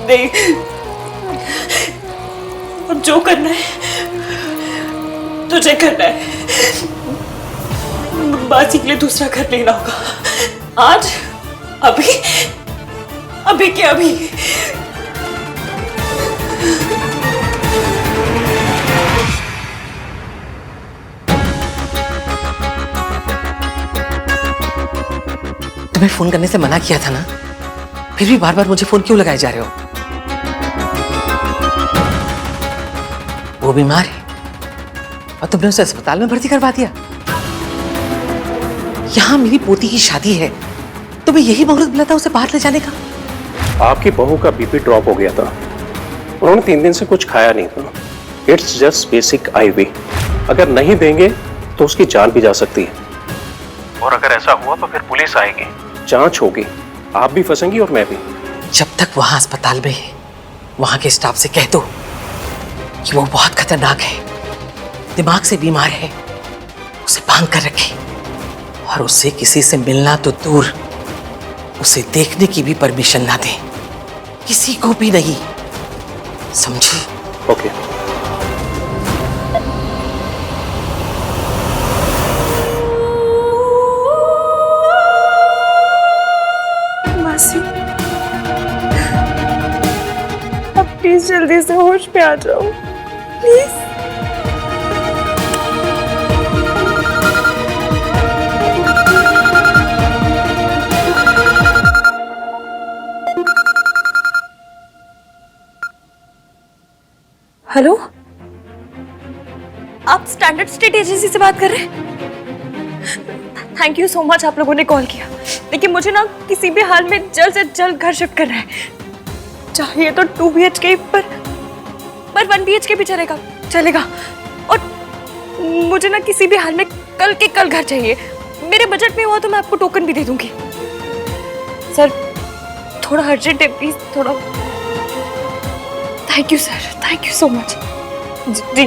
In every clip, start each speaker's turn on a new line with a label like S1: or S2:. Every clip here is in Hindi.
S1: नहीं, अब जो करना है तुझे करना है। बासी के लिए दूसरा घर लेना होगा आज, अभी, अभी के अभी।
S2: तुम्हें फोन करने से मना किया था ना, फिर भी बार बार मुझे फोन क्यों लगाए जा रहे हो? वो बीमार है और तुमने उसे अस्पताल में भर्ती करवा दिया। यहाँ मेरी पोती की शादी है, तुम्हें यही मुहूर्त मिला था उसे बाहर ले जाने का?
S3: आपकी बहू का बीपी ड्रॉप हो गया था, उन्होंने 3 दिन से कुछ खाया नहीं था। इट्स जस्ट बेसिक IV, अगर नहीं देंगे तो उसकी जान भी जा सकती है। और अगर ऐसा हुआ तो फिर पुलिस आएगी, जांच होगी, आप भी फंसेंगी और मैं भी।
S2: जब तक वहां अस्पताल में है, वहां के स्टाफ से कह दो कि वो बहुत खतरनाक है, दिमाग से बीमार है, उसे बांध कर रखे और उससे किसी से मिलना तो दूर, उसे देखने की भी परमिशन ना दें, किसी को भी नहीं, समझी?
S3: ओके।
S1: मासी, अब प्लीज जल्दी से होश पे आ जाओ, प्लीज। हेलो, आप स्टैंडर्ड स्टेट एजेंसी से बात कर रहे हैं? थैंक यू सो मच, आप लोगों ने कॉल किया, लेकिन मुझे ना किसी भी हाल में जल्द से जल्द घर शिफ्ट करना है। चाहिए तो 2 BHK पर 1 BHK भी चलेगा। और मुझे ना किसी भी हाल में कल के कल घर चाहिए। मेरे बजट में हुआ तो मैं आपको टोकन भी दे दूंगी। सर थोड़ा अर्जेंट है, प्लीज थोड़ा। Thank you sir, thank you so much. जी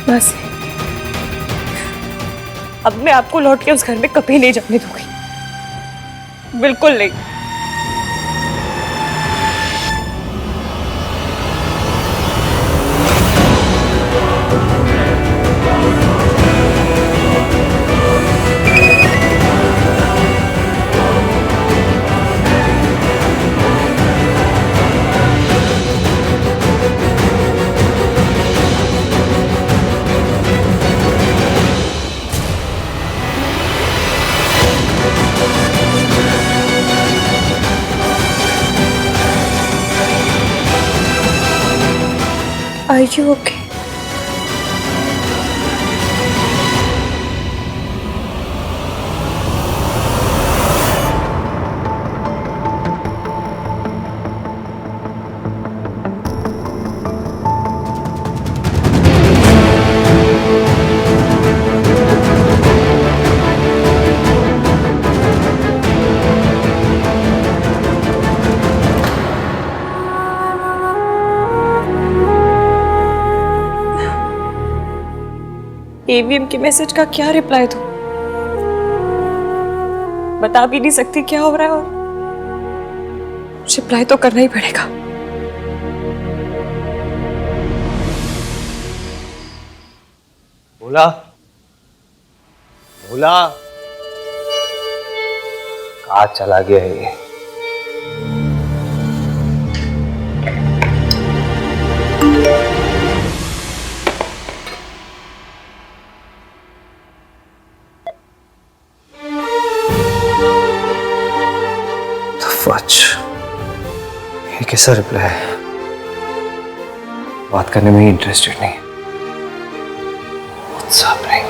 S1: बस, अब मैं आपको लौट के उस घर में कभी नहीं जाने दूंगी, बिल्कुल नहीं। Are you okay? AVM के मैसेज का क्या रिप्लाई दूं? बता भी नहीं सकती क्या हो रहा है और रिप्लाई तो करना ही पड़ेगा।
S3: भोला, भोला, कहाँ चला गया है ये? ये कैसा रिप्लाई है? बात करने में इंटरेस्टेड नहीं, WhatsApp नहीं।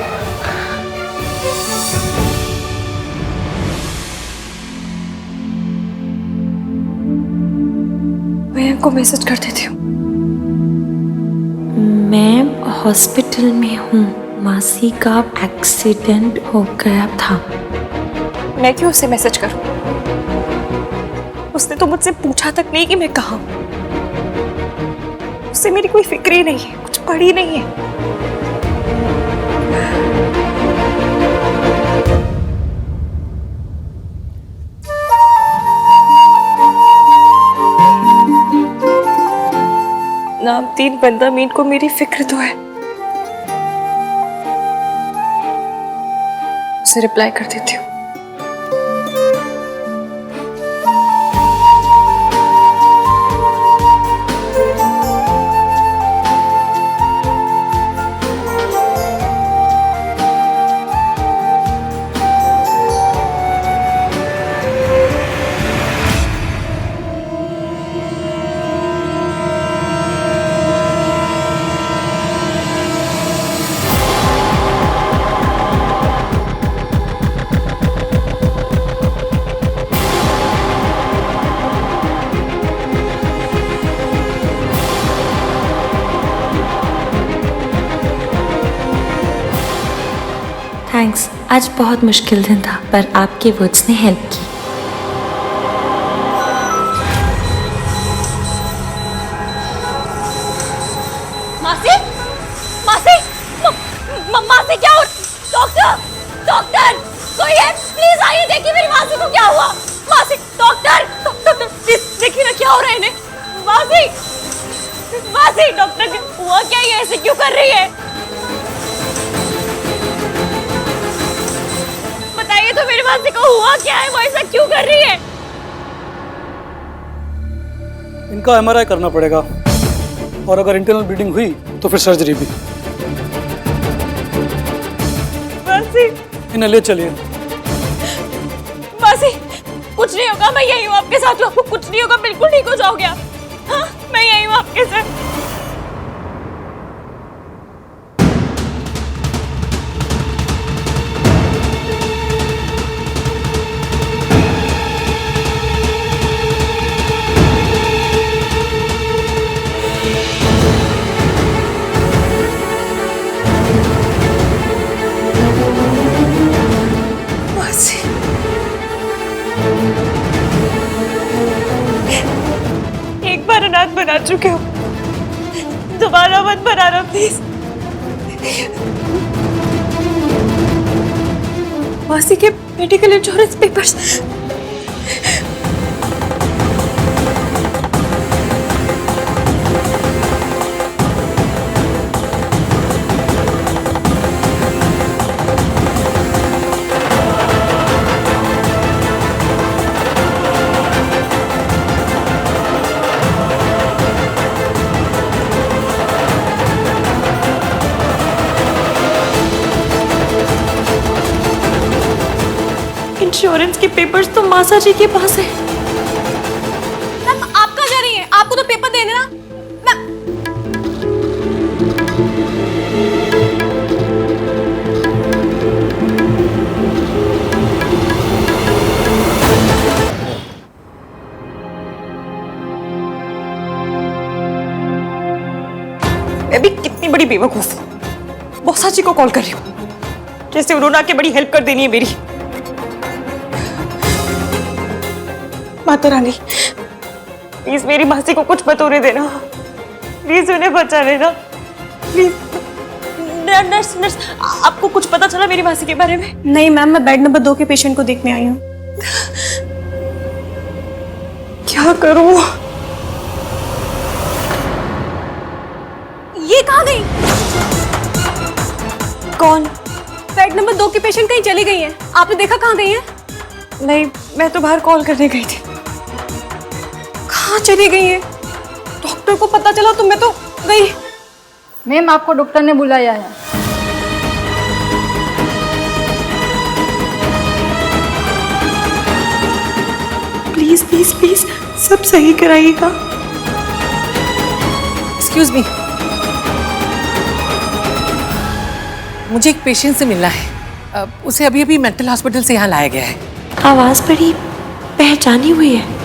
S1: मैं इनको मैसेज कर देती हूँ।
S4: मैं हॉस्पिटल में हूँ, मासी का एक्सीडेंट हो गया था।
S1: मैं क्यों उसे मैसेज करूं? उसने तो मुझसे पूछा तक नहीं कि मैं कहाँ हूं। उससे मेरी कोई फिक्र ही नहीं है, कुछ पड़ी नहीं है। दिन बंदा मीन को मेरी फिक्र तो है। उसे रिप्लाई कर देती हूँ।
S4: थैंक्स। आज बहुत मुश्किल दिन था पर आपके वर्ड्स ने हेल्प की।
S1: मासी, मासी, मासी क्या हो? डॉक्टर, डॉक्टर, कोई है? प्लीज आइए, देखिए मेरी मासी को क्या हुआ। मासी, डॉक्टर, डॉक्टर, प्लीज देखिए ना क्या हो रहा है इन्हें। मासी, मासी, डॉक्टर हुआ क्या? ये ऐसे क्यों कर रही है? बताइए तो मेरी मासी को हुआ क्या है? वो ऐसा क्यों कर रही है?
S5: इनका एमआरआई करना पड़ेगा और अगर इंटरनल ब्लीडिंग हुई तो फिर सर्जरी भी।
S1: मासी,
S5: इन्हें ले चलिए।
S1: मासी, कुछ नहीं होगा, मैं यही हूँ आपके साथ। आपको कुछ नहीं होगा, बिल्कुल ठीक हो जाओगे आप। हाँ, मैं यही हूँ आपके साथ। एक बार अनाथ बना चुके हो, दोबारा मत बनाना प्लीज। मासी के मेडिकल इंश्योरेंस पेपर्स। इंश्योरेंस के पेपर्स तो मासा जी के पास है।
S6: मैम आप कहाँ जा रही हैं? आपको तो पेपर देने ना।
S1: मैं भी कितनी बड़ी बेवकूफ हूँ, मौसा जी को कॉल कर रही हूँ जैसे उन्होंने आके बड़ी हेल्प कर देनी है मेरी। माता रानी, प्लीज मेरी मासी को कुछ बतौने देना, प्लीज उन्हें बचा लेना, प्लीज। नर्स, नर्स, आपको कुछ पता चला मेरी मासी के बारे में?
S6: नहीं मैम, मैं बेड नंबर 2 के पेशेंट को देखने आई हूँ।
S1: क्या करूँ?
S6: ये कहाँ गई?
S1: कौन?
S6: बेड नंबर 2 की पेशेंट कहीं चली गई है। आपने देखा कहाँ गई है?
S1: नहीं, मैं तो बाहर कॉल करने गई थी।
S6: कहाँ चली गई है? डॉक्टर को पता चला तो मैं तो गई।
S7: मैम आपको डॉक्टर ने बुलाया है।
S1: प्लीज प्लीज प्लीज सब सही कराइएगा।
S2: एक्सक्यूज मी, मुझे एक पेशेंट से मिलना है। उसे अभी अभी मेंटल हॉस्पिटल से यहाँ लाया गया है।
S4: आवाज बड़ी पहचानी हुई है।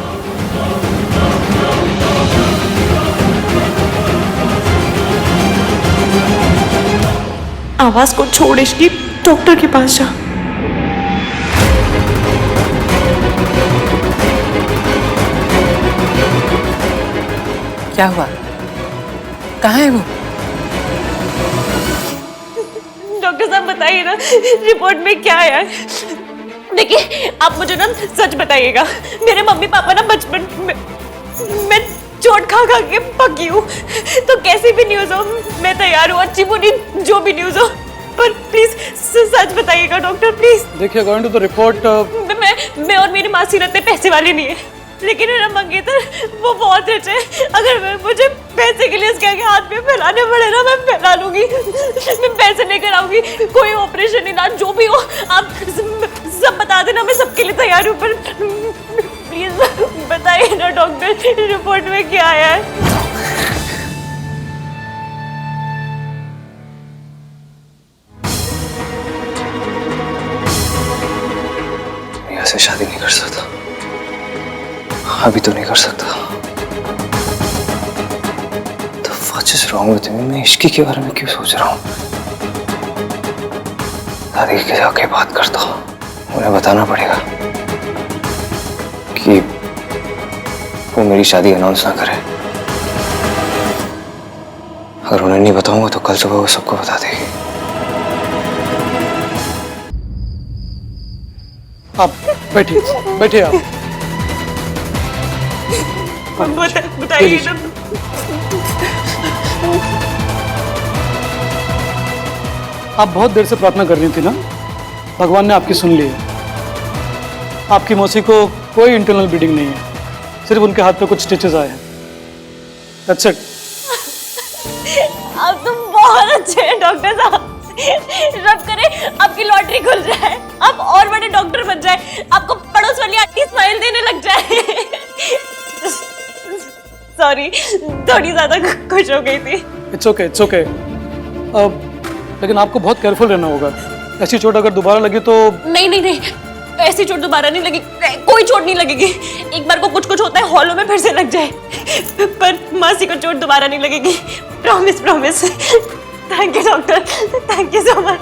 S1: आवाज को छोड़ इसकी, डॉक्टर के पास जा।
S2: क्या हुआ? कहाँ है वो?
S1: डॉक्टर साहब बताइए ना, रिपोर्ट में क्या आया है? देखिए, आप मुझे ना सच बताइएगा। मेरे मम्मी पापा ना बचपन में चोट खा खा के पकी हूँ, तो कैसी भी न्यूज़ हो मैं तैयार हूँ, अच्छी बुरी जो भी न्यूज़ हो, पर प्लीज सच बताइएगा डॉक्टर प्लीज।
S5: देखिए अकॉर्डिंग टू द रिपोर्ट
S1: मैं और मेरी मासी रहते पैसे वाले नहीं है, लेकिन मेरा मंगेतर वो बहुत रिच है। अगर मुझे पैसे के लिए इसके आगे हाथ में फैलाने पड़े ना मैं फैला लूंगी, मैं पैसे लेकर आऊंगी, कोई ऑपरेशन इलाज जो भी हो आप सब बता देना, मैं सबके लिए तैयार हूँ, पर प्लीज बताइए ना डॉक्टर रिपोर्ट में क्या आया है।
S8: ऐसे शादी नहीं कर सकता, अभी तो नहीं कर सकता। तो what is wrong with me? मैं इश्की के बारे में क्यों सोच रहा हूँ? दादी के जाके बात करता हूँ, उन्हें बताना पड़ेगा कि वो मेरी शादी अनाउंस ना करे। अगर उन्हें नहीं बताऊंगा तो कल सुबह वो सबको बता देगी।
S5: आप बैठिए बैठिए आप।
S1: बताइए ना।
S5: आप बहुत देर से प्रार्थना कर रही थी ना, भगवान ने आपकी सुन ली है। आपकी मौसी को कोई इंटरनल ब्लीडिंग नहीं है, सिर्फ उनके हाथ पे कुछ स्टिचेस आए हैं। That's it.
S1: आप तो बहुत अच्छे हैं डॉक्टर साहब, रब करे आपकी लॉटरी खुल जाए, आप और बड़े डॉक्टर बन जाए, आपको पड़ोस वाली आंटी स्माइल देने लग जाए। सॉरी थोड़ी ज्यादा खुश हो गई थी।
S5: It's okay it's okay. लेकिन आपको बहुत केयरफुल रहना होगा, ऐसी चोट अगर दोबारा लगी तो।
S1: नहीं नहीं नहीं, ऐसी चोट दोबारा नहीं लगी, कोई चोट नहीं लगेगी। एक बार को कुछ कुछ होता है हॉलों में फिर से लग जाए, पर मासी को चोट दोबारा नहीं लगेगी, promise promise. Thank you doctor, thank you so much.